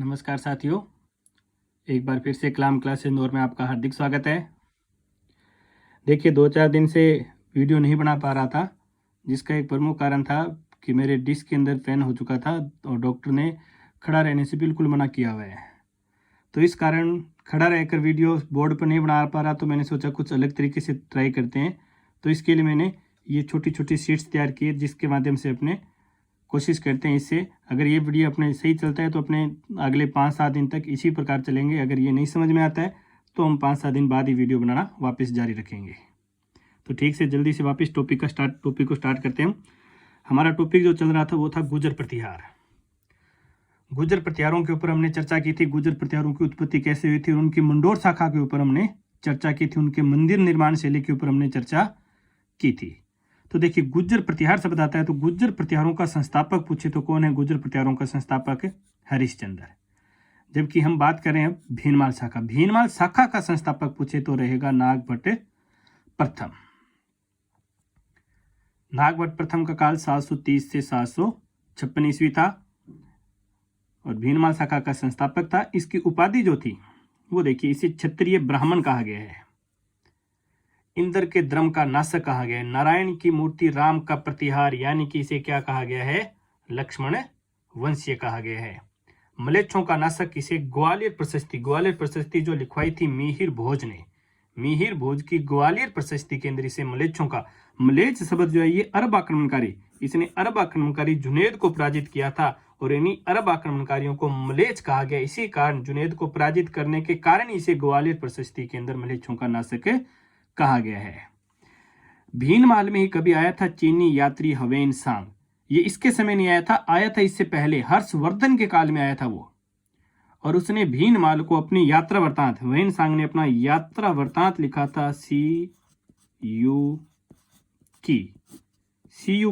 नमस्कार साथियों, एक बार फिर से कलाम क्लास इंदौर में आपका हार्दिक स्वागत है। देखिए 2-4 दिन से वीडियो नहीं बना पा रहा था, जिसका एक प्रमुख कारण था कि मेरे डिस्क के अंदर पेन हो चुका था और डॉक्टर ने खड़ा रहने से बिल्कुल मना किया हुआ है। तो इस कारण खड़ा रहकर वीडियो बोर्ड पर नहीं बना पा रहा, तो मैंने सोचा कुछ अलग तरीके से ट्राई करते हैं। तो इसके लिए मैंने ये छोटी छोटी शीट्स तैयार की, जिसके माध्यम से अपने कोशिश करते हैं इससे अगर ये वीडियो अपने सही चलता है तो अपने अगले 5-7 दिन तक इसी प्रकार चलेंगे। अगर ये नहीं समझ में आता है तो हम 5-7 दिन बाद ही वीडियो बनाना वापस जारी रखेंगे। तो ठीक से जल्दी से वापस टॉपिक को स्टार्ट करते हैं। हमारा टॉपिक जो चल रहा था वो था गुर्जर प्रतिहार। गुर्जर प्रतिहारों के ऊपर हमने चर्चा की थी। गुर्जर प्रतिहारों की उत्पत्ति कैसे हुई थी और उनकी मंडोर शाखा के ऊपर हमने चर्चा की थी। उनके मंदिर निर्माण शैली के ऊपर हमने चर्चा की थी। तो देखिए गुर्जर प्रतिहार शब्द आता है तो गुर्जर प्रतिहारों का संस्थापक पूछे तो कौन है? गुर्जर प्रतिहारों का संस्थापक हरिश्चंद्र। जबकि हम बात करें भीनमाल शाखा का संस्थापक पूछे तो रहेगा नागभट्ट प्रथम। नागभट्ट प्रथम का काल 730 से 756 ईस्वी था और भीनमाल शाखा का संस्थापक था। इसकी उपाधि जो थी वो देखिए, इसे क्षत्रिय ब्राह्मण कहा गया है, इंद्र के द्रम का नाशक कहा गया है, नारायण की मूर्ति राम का प्रतिहार यानी कि इसे क्या कहा गया है? लक्ष्मण वंशीय कहा गया है। मलेच्छों का नाशक इसे ग्वालियर प्रशस्ति जो लिखवाई थी मिहिर भोज ने, मिहिर भोज की ग्वालियर प्रशस्ति के अंदर इसे मलेच्छों का, मलेच्छ शब्द जो है ये अरब आक्रमणकारी, इसने अरब आक्रमणकारी जुनैद को पराजित किया था और इन्हीं अरब आक्रमणकारियों को मलेच्छ कहा गया। इसी कारण जुनैद को पराजित करने के कारण इसे ग्वालियर प्रशस्ति के अंदर मलेच्छों का नाशक कहा गया है। भीनमाल में ही कभी आया था चीनी यात्री हवेन सांग। ये इसके समय नहीं आया था इससे पहले हर्षवर्धन के काल में आया था वो, और उसने भीनमाल को अपनी यात्रा वृतांत, हवेन सांग ने अपना यात्रा वृतांत लिखा था CU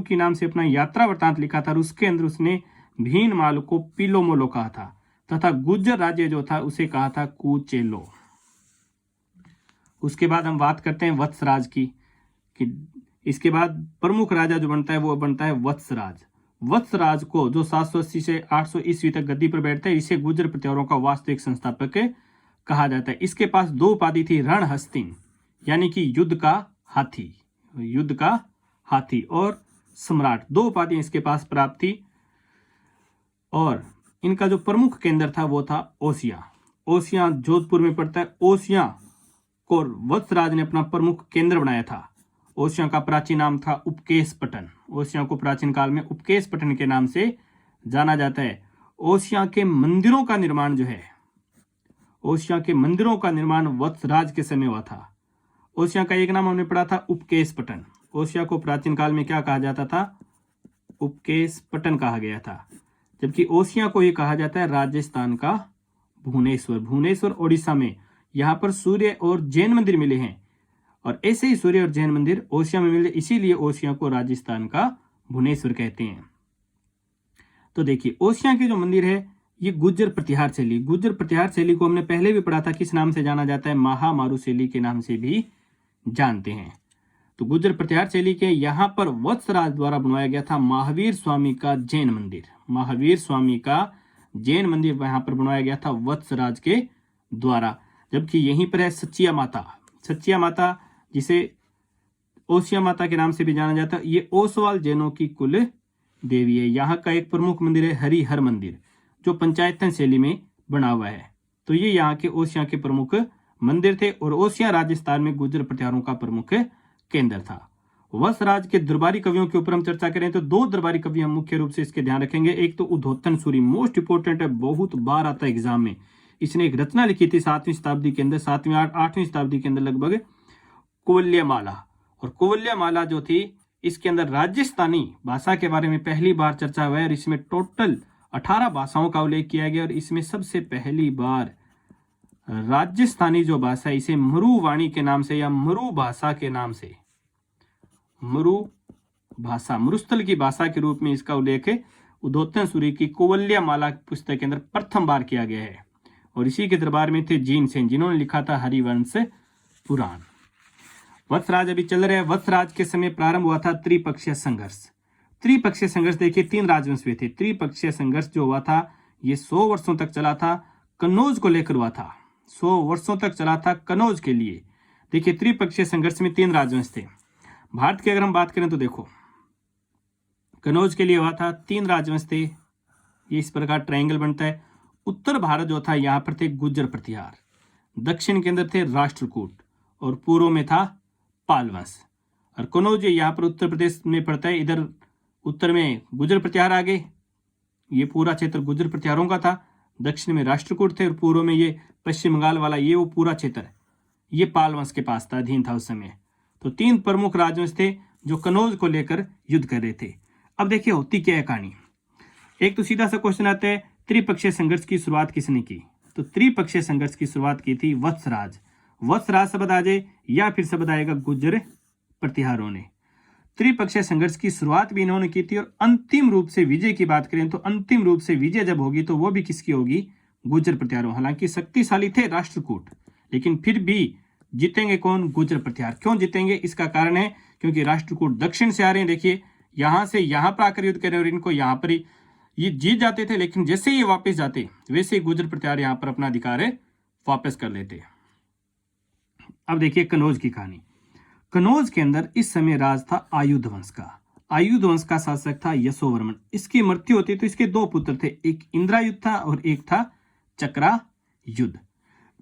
की नाम से अपना यात्रा वृतांत लिखा था और उसके अंदर उसने भीनमाल को पिलोमोलो कहा था तथा गुर्जर राज्य जो था उसे कहा था कुचेलो। उसके बाद हम बात करते हैं वत्सराज की कि इसके बाद प्रमुख राजा जो बनता है वो बनता है वत्सराज। वत्सराज को जो 780 से 800 ईस्वी तक गद्दी पर बैठता है, इसे गुर्जर प्रतिहारों का वास्तविक संस्थापक कहा जाता है। इसके पास 2 उपाधि थी, रणहस्तिन यानी कि युद्ध का हाथी और सम्राट, 2 उपाधियां इसके पास प्राप्त थी। और इनका जो प्रमुख केंद्र था वो था ओसिया जोधपुर में पड़ता है। ओसिया को वत्सराज ने अपना प्रमुख केंद्र बनाया था। ओसिया का प्राचीन नाम था उपकेश पटन। ओसिया को प्राचीन काल में उपकेश पटन के नाम से जाना जाता है। ओसिया के मंदिरों का निर्माण जो है, ओसिया के मंदिरों का निर्माण वत्सराज के समय हुआ था। ओसिया का एक नाम हमने पढ़ा था उपकेश पटन। ओसिया को प्राचीन काल में क्या कहा जाता था? उपकेश पटन कहा गया था। जबकि ओसिया को ये कहा जाता है राजस्थान का भुवनेश्वर ओडिशा में। यहाँ पर सूर्य और जैन मंदिर मिले हैं और ऐसे ही सूर्य और जैन मंदिर ओसिया में मिले, इसीलिए ओसिया को राजस्थान का भुवनेश्वर कहते हैं। तो देखिए ओसिया के जो मंदिर है ये गुर्जर प्रतिहार शैली को हमने पहले भी पढ़ा था। किस नाम से जाना जाता है? महामारू शैली के नाम से भी जानते हैं। तो गुर्जर प्रतिहार शैली के यहाँ पर वत्सराज द्वारा बनवाया गया था महावीर स्वामी का जैन मंदिर वहां पर बनवाया गया था वत्सराज के द्वारा। जबकि यहीं पर है सचिया माता जिसे ओसिया माता के नाम से भी जाना जाता है। ये ओसवाल जैनों की कुल देवी है। यहाँ का एक प्रमुख मंदिर है हरिहर मंदिर, जो पंचायतन शैली में बना हुआ है। तो ये यहाँ के ओसिया के प्रमुख मंदिर थे और ओसिया राजस्थान में गुर्जर प्रतिहारों का प्रमुख केंद्र था। वत्सराज के दरबारी कवियों के ऊपर हम चर्चा करें तो 2 दरबारी कवि हम मुख्य रूप से इसके ध्यान रखेंगे। एक तो उद्धोतन सूरी, मोस्ट इंपोर्टेंट है, बहुत बार आता है एग्जाम में। इसने एक रचना लिखी थी 7वीं शताब्दी के अंदर, 8वीं शताब्दी के अंदर लगभग, कुवल्यमाला। और कुवल्यमाला जो थी इसके अंदर राजस्थानी भाषा के बारे में पहली बार चर्चा हुआ है और इसमें टोटल 18 भाषाओं का उल्लेख किया गया और इसमें सबसे पहली बार राजस्थानी जो भाषा इसे मरुवाणी के नाम से या मरु भाषा के नाम से, मरुस्थल की भाषा के रूप में इसका उल्लेख उद्धोतन सूरी की कुवल्यमाला पुस्तक के अंदर प्रथम बार किया गया है। और इसी के दरबार में थे जीन सेन, जिन्होंने लिखा था हरिवंश पुराण। वत्सराज अभी चल रहे हैं। वत्सराज के समय प्रारंभ हुआ था त्रिपक्षीय संघर्ष। देखिए 3 राजवंश हुए थे। त्रिपक्षीय संघर्ष जो हुआ था ये 100 वर्षों तक चला था, कन्नौज को लेकर हुआ था। 100 वर्षों तक चला था कन्नौज के लिए। देखिए, त्रिपक्षीय संघर्ष में 3 राजवंश थे। भारत की अगर हम बात करें तो देखो, कन्नौज के लिए हुआ था, 3 राजवंश थे। ये इस प्रकार ट्रायंगल बनता है। उत्तर भारत जो था, यहाँ पर थे गुर्जर प्रतिहार, दक्षिण के अंदर थे राष्ट्रकूट, और पूर्व में था पाल वंश। और कन्नौज यहाँ पर उत्तर प्रदेश में पड़ता है। इधर उत्तर में गुर्जर प्रतिहार आ गए, ये पूरा क्षेत्र गुर्जर प्रतिहारों का था। दक्षिण में राष्ट्रकूट थे, और पूर्व में ये पश्चिम बंगाल वाला ये वो पूरा क्षेत्र, ये पाल वंश के पास था, अधीन था उस समय। तो 3 प्रमुख राजवंश थे जो कन्नौज को लेकर युद्ध कर रहे थे। अब देखिए होती क्या है कहानी। एक तो सीधा सा क्वेश्चन आता है, त्रिपक्षीय संघर्ष की शुरुआत किसने की? तो त्रिपक्षीय संघर्ष की शुरुआत की थी वत्सराज। वत्सराज शब्द आ जाए या फिर शब्द आएगा गुर्जर प्रतिहारों ने। त्रिपक्षीय संघर्ष की शुरुआत भी इन्होंने की थी, और अंतिम रूप से विजय की बात करें तो अंतिम रूप से विजय जब होगी तो वो भी किसकी होगी? गुर्जर प्रतिहारों। हालांकि शक्तिशाली थे राष्ट्रकूट, लेकिन फिर भी जीतेंगे कौन? गुर्जर प्रतिहार। क्यों जीतेंगे? इसका कारण है क्योंकि राष्ट्रकूट दक्षिण से आ रहे हैं। देखिए, यहां से यहां पर आकर युद्ध कर रहे हैं, और इनको यहां पर ही ये जीत जाते थे, लेकिन जैसे ही वापस जाते वैसे ही गुर्जर प्रतिहार यहां पर अपना अधिकार वापस कर लेते। अब देखिए कन्नौज की कहानी। कन्नौज के अंदर इस समय राज था आयुध वंश का। आयुध वंश का शासक था यशोवर्मन। इसकी मृत्यु होती तो इसके 2 पुत्र थे, एक इंद्रायुध था और एक था चक्रायुध।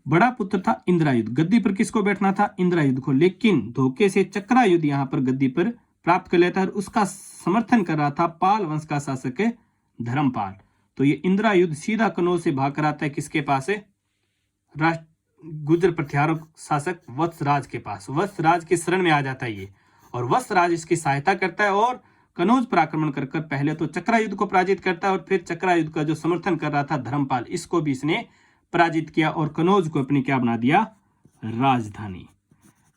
बड़ा पुत्र था इंद्रायुध। गद्दी पर किसको बैठना था? इंद्रायुध को, लेकिन धोखे से चक्रायुध यहां पर गद्दी पर प्राप्त कर लेता है, और उसका समर्थन कर रहा था पाल वंश का शासक धर्मपाल। तो ये इंद्रायुध सीधा कन्नौज से भाग कर आता है किसके पास है? गुर्जर प्रतिहार शासक वत्सराज के पास। वत्सराज के शरण में आ जाता है ये, और वत्सराज इसकी सहायता करता है और कन्नौज पर आक्रमण कर पहले तो चक्रायुध को पराजित करता है, और फिर चक्रायुध का जो समर्थन कर रहा था धर्मपाल, इसको भी इसने पराजित किया और कन्नौज को अपनी क्या बना दिया? राजधानी।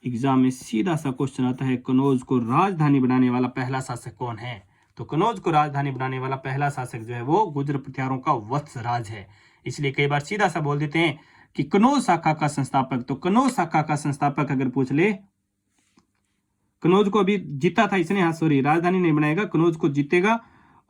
एग्जाम में सीधा सा क्वेश्चन आता है, कन्नौज को राजधानी बनाने वाला पहला शासक कौन है? तो कन्नौज को राजधानी बनाने वाला पहला शासक जो है वो गुर्जर प्रतिहारों का वत्सराज है। इसलिए कई बार सीधा सा बोल देते हैं कि कन्नौज शाखा का संस्थापक। तो कन्नौज शाखा का संस्थापक अगर पूछ ले, कन्नौज को अभी जीता था इसने, हाँ सॉरी, राजधानी नहीं बनाएगा, कन्नौज को जीतेगा,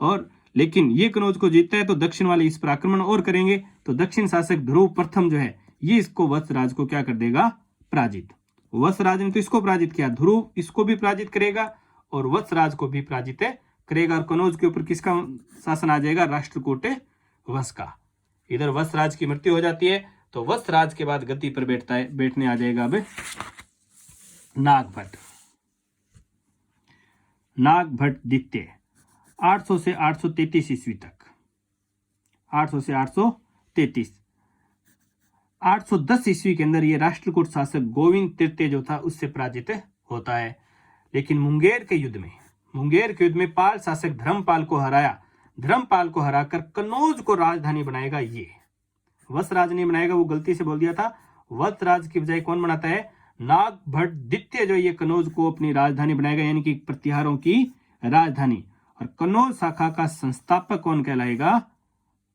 और लेकिन ये कन्नौज को जीतता है तो दक्षिण वाले इस पर आक्रमण और करेंगे, तो दक्षिण शासक ध्रुव प्रथम जो है ये इसको वत्सराज को क्या कर देगा? पराजित। वत्सराज ने तो इसको पराजित किया, ध्रुव इसको भी पराजित करेगा और वत्सराज को भी पराजित करेगा, और कन्नौज के ऊपर किसका शासन आ जाएगा? राष्ट्रकूट वंश का। इधर वत्सराज की मृत्यु हो जाती है, तो वत्सराज के बाद गद्दी पर बैठने आ जाएगा अब नागभट्ट। नागभट्ट द्वितीय 800 से 833 ईस्वी तक। 800 से 833। 810 ईस्वी के अंदर ये राष्ट्रकूट शासक गोविंद तृतीय जो था उससे पराजित होता है। लेकिन मुंगेर के युद्ध में पाल शासक धर्मपाल को हराकर कन्नौज को राजधानी बनाएगा ये। वत्सराज नहीं बनाएगा, वो गलती से बोल दिया था। वत्सराज की बजाय कौन बनाता है? नागभट्ट द्वितीय जो ये कन्नौज को अपनी राजधानी बनाएगा, यानी कि प्रतिहारों की राजधानी। और कन्नौज शाखा का संस्थापक कौन कहलाएगा?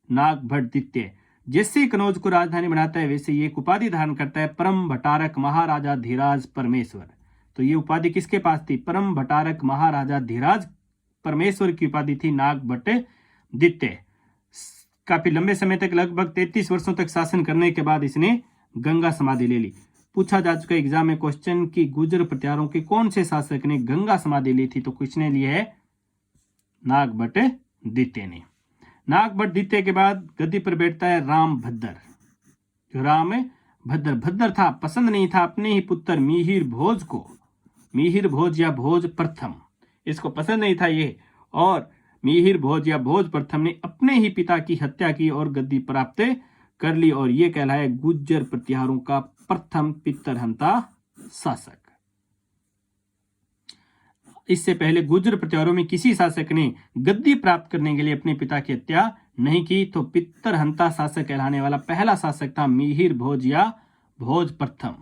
नागभट्ट द्वितीय। जैसे ही कन्नौज को राजधानी बनाता है वैसे ये एक उपाधि धारण करता है, परम भटारक महाराजा धीराज परमेश्वर। तो ये उपाधि किसके पास थी? परम भटारक महाराजा धीराज परमेश्वर की उपाधि थी नागभट्ट द्वितीय। काफी लंबे समय तक, लगभग 33 वर्षों तक शासन करने के बाद इसने गंगा समाधि ले ली। पूछा जा चुका एग्जाम में क्वेश्चन कि गुर्जर प्रतिहारों के कौन से शासक ने गंगा समाधि ली थी? तो किसने ली है? नागभट्ट द्वितीय ने। नागभट्ट द्वितीय के बाद गद्दी पर बैठता है रामभद्र। जो रामभद्र था, पसंद नहीं था अपने ही पुत्र मिहिर भोज को, मिहिर भोज या भोज प्रथम, इसको पसंद नहीं था ये, और मिहिर भोज या भोज प्रथम ने अपने ही पिता की हत्या की और गद्दी प्राप्त कर ली, और ये कहलाए गुर्जर प्रतिहारों का प्रथम पितरहंता शासक। इससे पहले गुर्जर प्रतिहारों में किसी शासक ने गद्दी प्राप्त करने के लिए अपने पिता की हत्या नहीं की, तो पितरहंता शासक कहलाने वाला पहला शासक था मिहिर भोज या भोज प्रथम।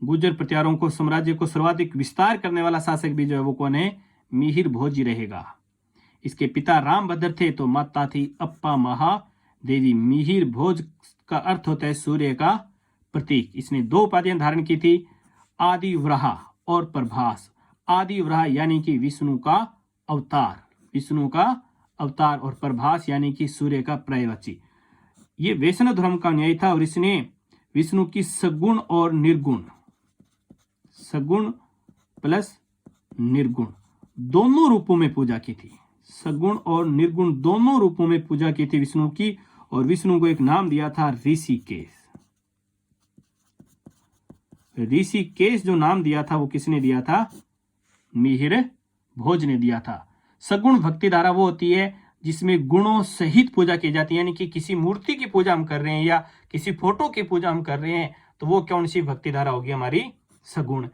गुर्जर प्रतिहारों को साम्राज्य को सर्वाधिक विस्तार करने वाला शासक भी जो है वो कौन है? मिहिर भोज ही रहेगा। इसके पिता रामभद्र थे तो माता थी अप्पा महादेवी। मिहिर भोज का अर्थ होता है सूर्य का प्रतीक। इसने 2 उपाधियां धारण की थी, आदिवराह और प्रभास। आदिवराह यानी कि विष्णु का अवतार, और प्रभास यानी कि सूर्य का पर्यायवाची। ये वैष्णव धर्म का न्याय था और इसने विष्णु की सगुण और निर्गुण, सगुण प्लस निर्गुण दोनों रूपों में पूजा की थी। सगुण और निर्गुण दोनों रूपों में पूजा की थी विष्णु की, और विष्णु को एक नाम दिया था ऋषिकेश। ऋषिकेश जो नाम दिया था वो किसने दिया था? मिहिर भोज ने दिया था। सगुण भक्ति धारा वो होती है जिसमें गुणों सहित पूजा की जाती है, यानी कि किसी मूर्ति की पूजा हम कर रहे हैं या किसी फोटो की पूजा हम कर रहे हैं तो वो कौन सी भक्ति धारा होगी? हमारी सगुण।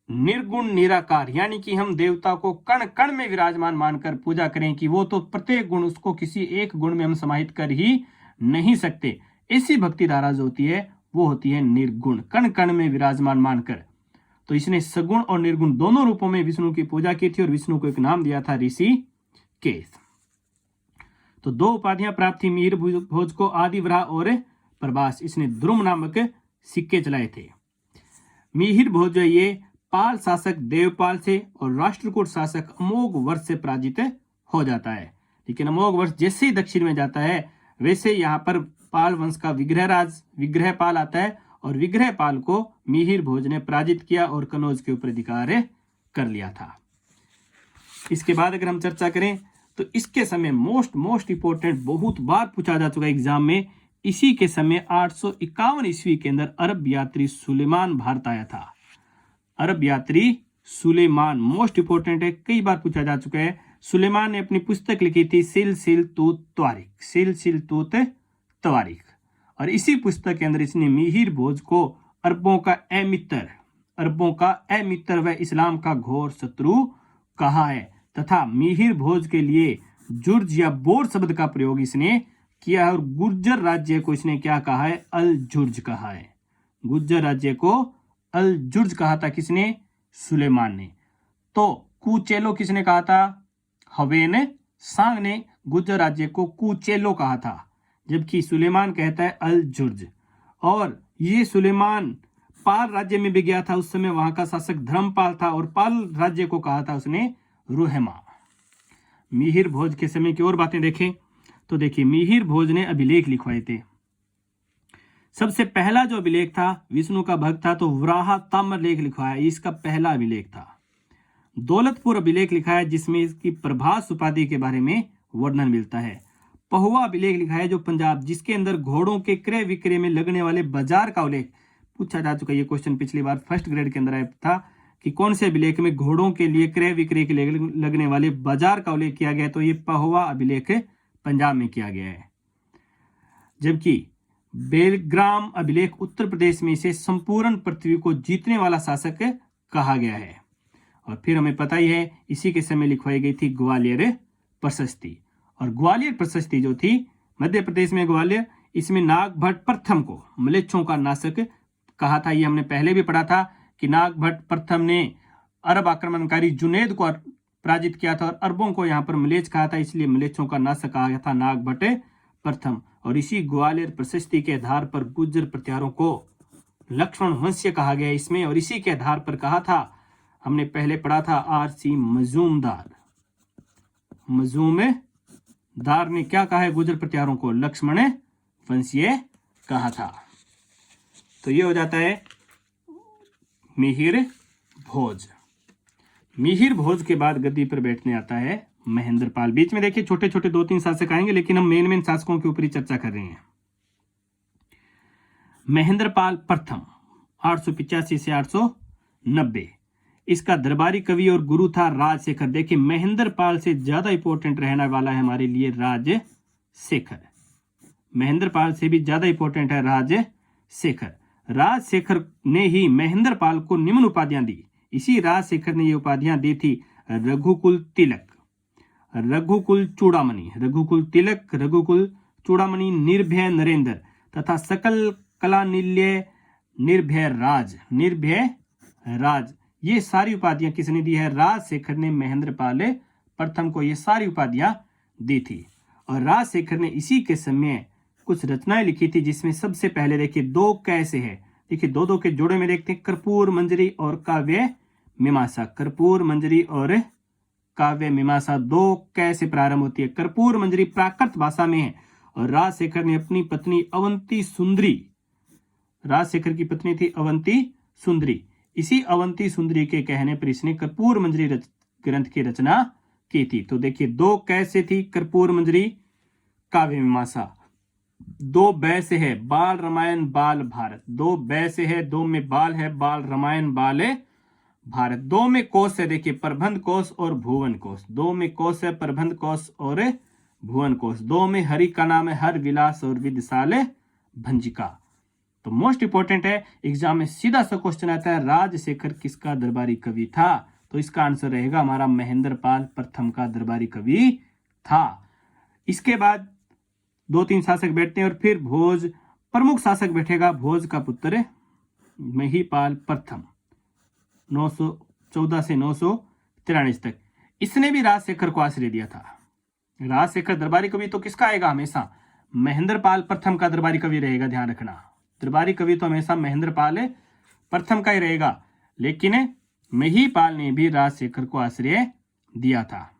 निर्गुण निराकार, यानी कि हम देवता को कण कण में विराजमान मानकर पूजा करें कि वो तो प्रत्येक गुण, उसको किसी एक गुण में हम समाहित कर ही नहीं सकते। ऐसी भक्ति धारा जो होती है वो होती है निर्गुण, कण कण में विराजमान मानकर। तो इसने सगुण और निर्गुण दोनों रूपों में विष्णु की पूजा की थी और विष्णु को एक नाम दिया था ऋषिकेश। तो दो उपाधियां प्राप्त थी मिहिर भोज को, आदिवराह और प्रभास। इसने द्रुम नामक सिक्के चलाए थे। मिहिर भोज जो ये पाल शासक देवपाल से और राष्ट्रकूट शासक अमोघ वर्ष से पराजित हो जाता है। लेकिन अमोघ वर्ष जैसे ही दक्षिण में जाता है वैसे यहाँ पर पाल वंश का विग्रहपाल आता है और विग्रहपाल को मिहिर भोज ने पराजित किया और कनौज के ऊपर अधिकार कर लिया था। इसके बाद अगर हम चर्चा करें तो इसके समय मोस्ट इंपोर्टेंट, बहुत बार पूछा जा चुका एग्जाम में, इसी के समय 851 ईस्वी के अंदर अरब यात्री सुलेमान भारत आया था। अरब यात्री सुलेमान मोस्ट इंपोर्टेंट है, कई बार पूछा जा चुका है। सुलेमान ने अपनी पुस्तक लिखी थी सिलसिलतुत तवारीख, और इसी पुस्तक के अंदर इसने मिहिर भोज को अरबों का अमित्र व इस्लाम का घोर शत्रु कहा है, तथा मिहिर भोज के लिए जुर्ज या बोर शब्द का प्रयोग इसने किया है और गुर्जर राज्य को इसने क्या कहा है? अल जुर्ज कहा है। गुर्जर राज्य को अल जुर्ज कहा था किसने? सुलेमान ने। तो कुचेलो किसने कहा था? हवेन सांग ने गुर्जर राज्य को कुचेलो कहा था, जबकि सुलेमान कहता है अल जुर्ज। और ये सुलेमान पाल राज्य में भी गया था, उस समय वहां का शासक धर्मपाल था और पाल राज्य को कहा था उसने रुहमा। मिहिर भोज के समय की और बातें देखें तो देखिए, मिहिर भोज ने अभिलेख लिखवाए थे। सबसे पहला जो अभिलेख था, विष्णु का भक्त था तो वराह ताम्र लेख लिखवाया, इसका पहला अभिलेख था। दौलतपुर अभिलेख लिखा है जिसमें इसकी प्रभास उपाधि के बारे में वर्णन मिलता है। पहुआ अभिलेख लिखा है जो पंजाब, जिसके अंदर घोड़ों के क्रय विक्रय में लगने वाले बाजार का उल्लेख पूछा जा चुका है। ये क्वेश्चन पिछली बार फर्स्ट ग्रेड के अंदर आया था कि कौन से अभिलेख में घोड़ों के लिए क्रय विक्रय के लिए लगने वाले बाजार का उल्लेख किया गया है, तो ये पहुआ अभिलेख पंजाब में किया गया है। जबकि बेलग्राम अभिलेख उत्तर प्रदेश में इसे संपूर्ण पृथ्वी को जीतने वाला शासक कहा गया है। और फिर हमें पता ही है इसी के समय लिखवाई गई थी ग्वालियर प्रशस्ति, और ग्वालियर प्रशस्ति जो थी मध्य प्रदेश में ग्वालियर, इसमें नागभट्ट प्रथम को म्लेच्छों का नाशक कहा था। ये हमने पहले भी पढ़ा था कि नागभट्ट प्रथम ने अरब आक्रमणकारी जुनैद को पराजित किया था और अरबों को यहाँ पर म्लेच्छ कहा था, इसलिए म्लेच्छों का नाशक कहा गया था नागभट्ट प्रथम। और इसी ग्वालियर प्रशस्ति के आधार पर गुर्जर प्रत्यारों को लक्ष्मण वंशीय कहा गया इसमें, और इसी के आधार पर कहा था, हमने पहले पढ़ा था आरसी मजूमदार ने क्या कहा है गुर्जर प्रत्यारों को? लक्ष्मण वंशीय कहा था। तो ये हो जाता है मिहिर भोज। मिहिर भोज के बाद गद्दी पर बैठने आता है महेंद्रपाल। बीच में देखिए छोटे छोटे 2-3 शासक आएंगे, लेकिन हम मेन शासकों के ऊपर ही चर्चा कर रहे हैं। महेंद्रपाल प्रथम 885 से 890, इसका दरबारी कवि और गुरु था राजशेखर। देखिए महेंद्रपाल से ज्यादा इंपॉर्टेंट रहने वाला है हमारे लिए राजशेखर। महेंद्रपाल से भी ज्यादा इंपॉर्टेंट है राजशेखर। राजशेखर ने ही महेंद्रपाल को निम्न उपाधियां दी। इसी राजशेखर ने ये उपाधियां दी थी: रघुकुल तिलक, रघुकुल चूड़ामणि, रघुकुल तिलक, रघुकुल चूड़ामणि, निर्भय नरेंद्र तथा सकल कलानिलय निर्भय राज। ये सारी उपाधियां किसने दी है? राजशेखर ने महेंद्रपाल प्रथम को ये सारी उपाधियां दी थी। और राजशेखर ने इसी के समय कुछ रचनाएं लिखी थी, जिसमें सबसे पहले देखिए दो कैसे है। देखिए दो के जोड़े में देखते हैं, कर्पूर मंजरी और काव्य मीमांसा। कर्पूर मंजरी और काव्य मीमांसा दो कैसे प्रारंभ होती है। कर्पूर मंजरी प्राकृत भाषा में है और राजशेखर ने अपनी पत्नी अवंती सुंदरी, राजशेखर की पत्नी थी अवंती सुंदरी, इसी अवंती सुंदरी के कहने पर इसने कर्पूर मंजरी ग्रंथ की रचना की थी। तो देखिए दो कैसे थी कर्पूर मंजरी काव्य मीमांसा, दो बै से है बाल रामायण बाल भारत, दो बै से है, दो में बाल है, बाल रामायण बाल भारत, दो में कोश है, देखिए प्रबंध कोश और भुवन कोश, दो में कोश है प्रबंध कोश और भुवन कोश, दो में हरि का नाम है हर विलास और विदशाल भंजिका। तो मोस्ट इंपोर्टेंट है, एग्जाम में सीधा सा क्वेश्चन आता है राजशेखर किसका दरबारी कवि था, तो इसका आंसर रहेगा हमारा महेंद्र पाल प्रथम का दरबारी कवि था। इसके बाद दो तीन शासक बैठते हैं और फिर भोज प्रमुख शासक बैठेगा, भोज का पुत्र महिपाल प्रथम 914 से 943 तक। इसने भी राजशेखर को आश्रय दिया था। राजशेखर दरबारी कवि तो किसका आएगा, हमेशा महेंद्र पाल प्रथम का दरबारी कवि रहेगा, ध्यान रखना। दरबारी कवि तो हमेशा महेंद्र पाल प्रथम का ही रहेगा, लेकिन महिपाल ने भी राजशेखर को आश्रय दिया था।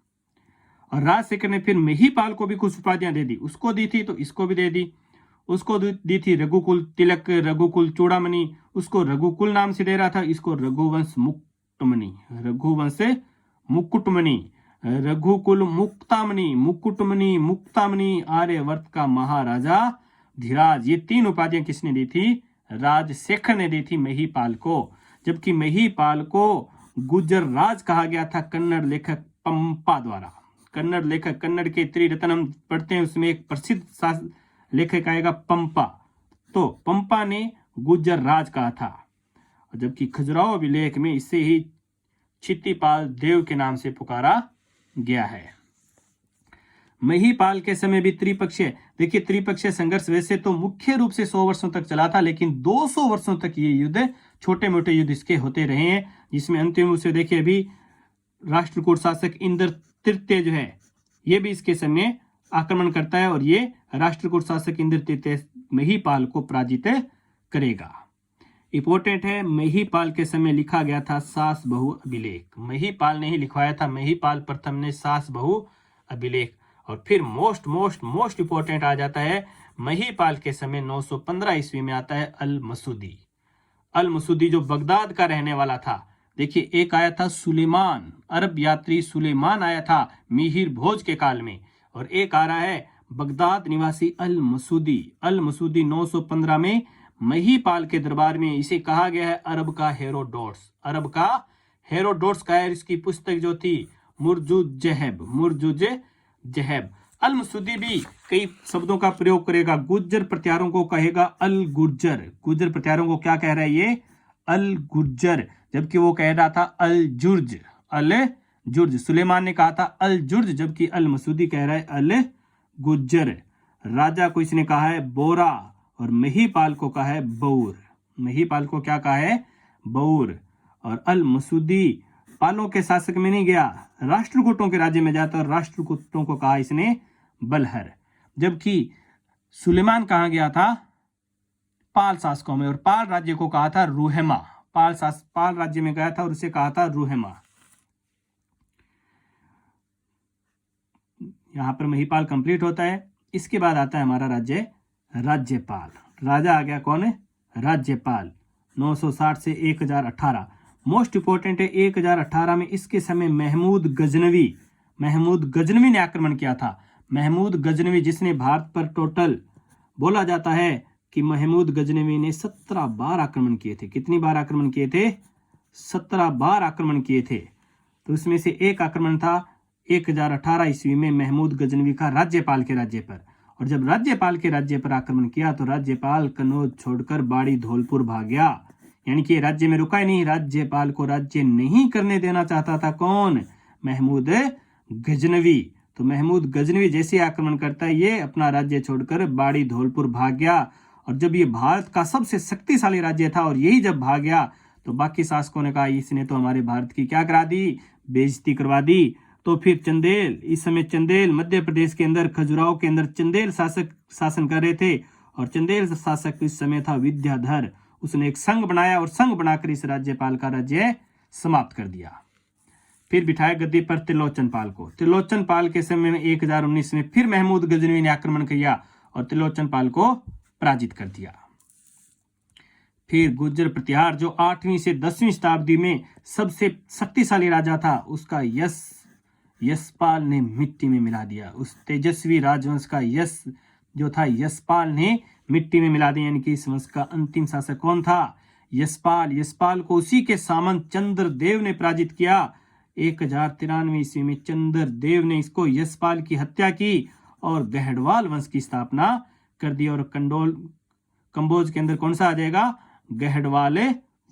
और राजशेखर ने फिर महिपाल को भी कुछ उपाधियां दे दी, उसको दी थी तो इसको भी दे दी, उसको दी थी रघुकुल तिलक, रघुकुल चूड़ामणि, उसको रघुकुल नाम से दे रहा था, इसको रघुवंश मुक्तमणि, रघुवंश मुकुटमणि, रघुकुल मुक्तामणि, मुकुटमणि, मुक्तामणि, आर्यवर्त का महाराजा धीराज, ये तीन उपाधियां किसने दी थी, राजशेखर ने दी थी महिपाल को। जबकि महिपाल को गुर्जर राज कहा गया था कन्नड़ लेखक पंपा द्वारा। कन्नड़ लेखक, कन्नड़ के त्रिरत्न हम पढ़ते हैं, उसमें एक प्रसिद्ध लेखक आएगा पंपा, तो पंपा ने गुर्जर राज कहा था। जबकि खजुराहो अभिलेख में इसे ही क्षितिपाल देव के नाम से पुकारा गया है। महिपाल के समय भी त्रिपक्षीय, देखिए त्रिपक्षीय संघर्ष वैसे तो मुख्य रूप से 100 वर्षों तक चला था, लेकिन 200 वर्षों तक ये युद्ध, छोटे मोटे युद्ध इसके होते रहे हैं, जिसमें अंतिम रूप से देखिए अभी राष्ट्रकूट शासक इंद्र तृतीय जो है, ये भी इसके समय आक्रमण करता है और ये राष्ट्रकूट शासक इंद्र तृतीय महिपाल को पराजित करेगा। इंपॉर्टेंट है, महिपाल के समय लिखा गया था सास बहु अभिलेख, महिपाल ने ही लिखवाया था, महिपाल प्रथम ने सास बहु अभिलेख। और फिर मोस्ट इंपॉर्टेंट आ जाता है, महिपाल के समय 915 ईस्वी में आता है अल मसूदी। अल मसूदी जो बगदाद का रहने वाला था। देखिए एक आया था सुलेमान, अरब यात्री सुलेमान आया था मिहिर भोज के काल में, और एक आ रहा है बगदाद निवासी अल मसूदी। अल मसूदी 915 में महिपाल के दरबार में, इसे कहा गया है अरब का हेरोडोट्स, अरब का हेरोडोट्स का है। इसकी पुस्तक जो थी मुर्जुज जहब। अल मसूदी भी कई शब्दों का प्रयोग करेगा, गुर्जर प्रत्यारों को कहेगा अल गुर्जर, गुर्जर प्रत्यारों को क्या कह रहा है ये, अल गुर्जर, जबकि वो कह रहा था अल जुर्ज, अल जुर्ज। सुलेमान ने कहा था अल जुर्ज, जबकि अल मसूदी कह रहा है अल गुर्जर। राजा को इसने कहा है बोरा और महिपाल को कहा है बौर, महिपाल को क्या कहा है, बौर। और अल मसूदी पालों के शासक में नहीं गया, राष्ट्रकूटों के राज्य में जाता और राष्ट्रकूटों को कहा इसने बलहर। जबकि सुलेमान कहाँ गया था, पाल शासकों में, और पाल राज्य को कहा था रुहेमा, पाल राज्य में गया था और उसे कहा था रुहेमा। यहां पर महिपाल कंप्लीट होता है। इसके बाद आता है हमारा राज्य राज्यपाल। राजा आ गया कौन है, राज्यपाल, 960 से 1018। मोस्ट इंपोर्टेंट है 1018 में इसके समय महमूद गजनवी ने आक्रमण किया था। महमूद गजनवी जिसने भारत पर टोटल बोला जाता है कि महमूद गजनवी ने 17 बार आक्रमण किए थे। कितनी बार आक्रमण किए थे, 17 बार आक्रमण किए थे। तो उसमें से एक आक्रमण था 1018 ईस्वी में महमूद गजनवी का राज्यपाल के राज्य पर। और जब राज्यपाल के राज्य पर आक्रमण किया तो राज्यपाल कन्नौज छोड़कर बाड़ी धौलपुर भाग गया, यानी कि राज्य में रुका ही नहीं। राज्यपाल को राज्य नहीं करने देना चाहता था कौन, महमूद गजनवी। तो महमूद गजनवी जैसे आक्रमण करता है ये अपना राज्य छोड़कर बाड़ी धौलपुर भाग गया। और जब ये भारत का सबसे शक्तिशाली राज्य था और यही जब भाग गया तो बाकी शासकों ने कहा इसने तो हमारे भारत की क्या करा दी, बेइज्जती करवा दी। तो फिर चंदेल, इस समय चंदेल मध्य प्रदेश के अंदर खजुराहो के अंदर चंदेल शासक शासन कर रहे थे और चंदेल शासक इस समय था विद्याधर। उसने एक संघ बनाया और संघ बनाकर इस राज्यपाल का राज्य समाप्त कर दिया। फिर बिठाया गद्दी पर त्रिलोचन पाल को। त्रिलोचन पाल के समय में 1019 में फिर महमूद गजनवी ने आक्रमण किया और त्रिलोचन पाल को पराजित कर दिया। फिर गुर्जर प्रतिहार जो 8वीं से 10वीं शताब्दी में सबसे शक्तिशाली राजा था, उसका यशपाल ने मिट्टी में मिला दिया। उस तेजस्वी राजवंश का यश जो था, यशपाल ने मिट्टी में मिला दिया। यानी कि इस वंश का अंतिम शासक कौन था? यशपाल को उसी के सामंत चंद्रदेव ने पराजित किया। 1093 ईस्वी में चंद्रदेव ने इसको यशपाल की हत्या की और गहड़वाल वंश की स्थापना कर दी। और कंबोज के अंदर कौन सा आ जाएगा? गहड़वाल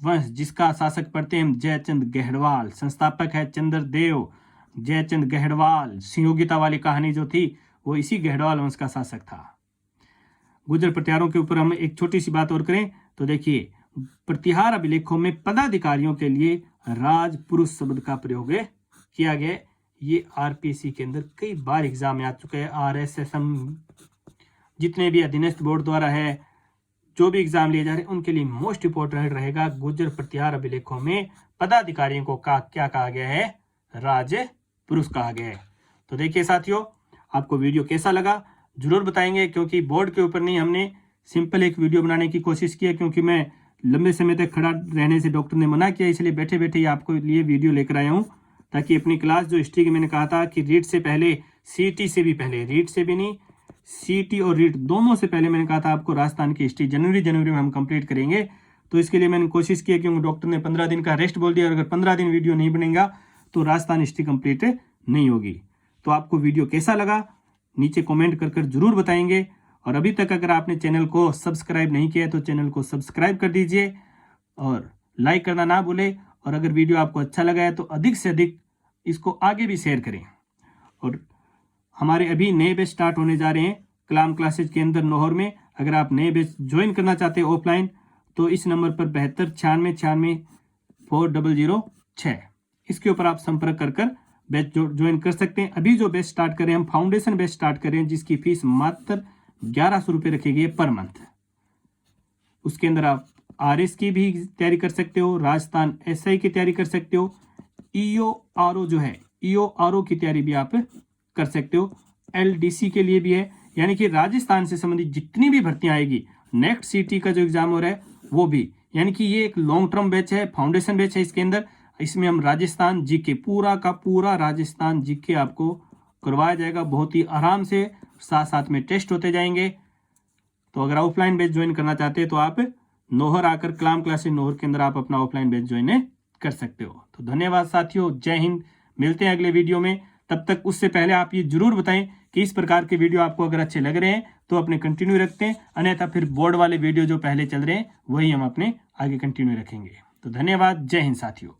वंश, जिसका शासक पढ़ते हैं जयचंद गहड़वाल। संस्थापक है चंद्रदेव जयचंद गहड़वाल। संयोगिता वाली कहानी जो थी वो इसी गहड़वाल वंश का शासक था। गुर्जर प्रतिहारों के ऊपर हम एक छोटी सी बात और करें तो देखिए, प्रतिहार अभिलेखों में पदाधिकारियों के लिए राजपुरुष शब्द का प्रयोग किया गया। ये आरपीएससी के अंदर कई बार एग्जाम में आ चुका है। RSSM जितने भी अधीनस्थ बोर्ड द्वारा है, जो भी एग्जाम लिए जा रहे हैं, उनके लिए मोस्ट इंपोर्टेंट रहेगा गुर्जर प्रतिहार अभिलेखों में पदाधिकारियों को क्या कहा गया है? राजपुरुष कहा गया है। तो देखिए साथियों, आपको वीडियो कैसा लगा जरूर बताएंगे, क्योंकि बोर्ड के ऊपर नहीं, हमने सिंपल एक वीडियो बनाने की कोशिश की है। क्योंकि मैं लंबे समय तक खड़ा रहने से डॉक्टर ने मना किया, इसलिए बैठे बैठे ही आपको लिए वीडियो लेकर आया हूँ, ताकि अपनी क्लास जो हिस्ट्री की मैंने कहा था कि रीट से पहले, सीटी से भी पहले, रीट से भी नहीं, सीटी और रीट दोनों से पहले मैंने कहा था आपको राजस्थान की हिस्ट्री जनवरी में हम कंप्लीट करेंगे। तो इसके लिए मैंने कोशिश की है, क्योंकि डॉक्टर ने 15 दिन का रेस्ट बोल दिया, और अगर 15 दिन वीडियो नहीं बनेगा तो राजस्थान हिस्ट्री कंप्लीट नहीं होगी। तो आपको वीडियो कैसा लगा नीचे कमेंट कर जरूर बताएंगे। और अभी तक अगर आपने चैनल को सब्सक्राइब नहीं किया तो चैनल को सब्सक्राइब कर दीजिए और लाइक करना ना भूले। और अगर वीडियो आपको अच्छा लगा है तो अधिक से अधिक इसको आगे भी शेयर करें। और हमारे अभी नए बैच स्टार्ट होने जा रहे हैं कलाम क्लासेज के अंदर नौहर में। अगर आप नए बैच ज्वाइन करना चाहते हैं ऑफलाइन तो इस नंबर पर 72969406 इसके ऊपर आप संपर्क कर बैच ज्वाइन कर सकते हैं। अभी जो बैच स्टार्ट करें हम फाउंडेशन बैच स्टार्ट करें, जिसकी फीस मात्र 1100 रुपये रखी गई है पर मंथ। उसके अंदर आप RS की भी तैयारी कर सकते हो, राजस्थान SI की तैयारी कर सकते हो, EORO जो है EORO की तैयारी भी आप कर सकते हो, LDC के लिए भी है। यानी कि राजस्थान से संबंधित जितनी भी भर्तियां आएगी, नेक्स्ट CT का जो एग्जाम हो रहा है वो भी, यानी कि ये एक लॉन्ग टर्म बैच है, फाउंडेशन बैच है। इसके अंदर इसमें हम राजस्थान जीके पूरा का पूरा राजस्थान जीके आपको करवाया जाएगा बहुत ही आराम से, साथ साथ में टेस्ट होते जाएंगे। तो अगर ऑफलाइन बैच ज्वाइन करना चाहते हैं तो आप नौहर आकर कलाम क्लासेज नौहर के अंदर आप अपना ऑफलाइन बैच ज्वाइन कर सकते हो। तो धन्यवाद साथियों, जय हिंद। मिलते हैं अगले वीडियो में। तब तक उससे पहले आप ये जरूर बताएं कि इस प्रकार के वीडियो आपको अगर अच्छे लग रहे हैं तो अपने कंटिन्यू रखते हैं, अन्यथा फिर बोर्ड वाले वीडियो जो पहले चल रहे हैं वही हम अपने आगे कंटिन्यू रखेंगे। तो धन्यवाद, जय हिंद साथियों।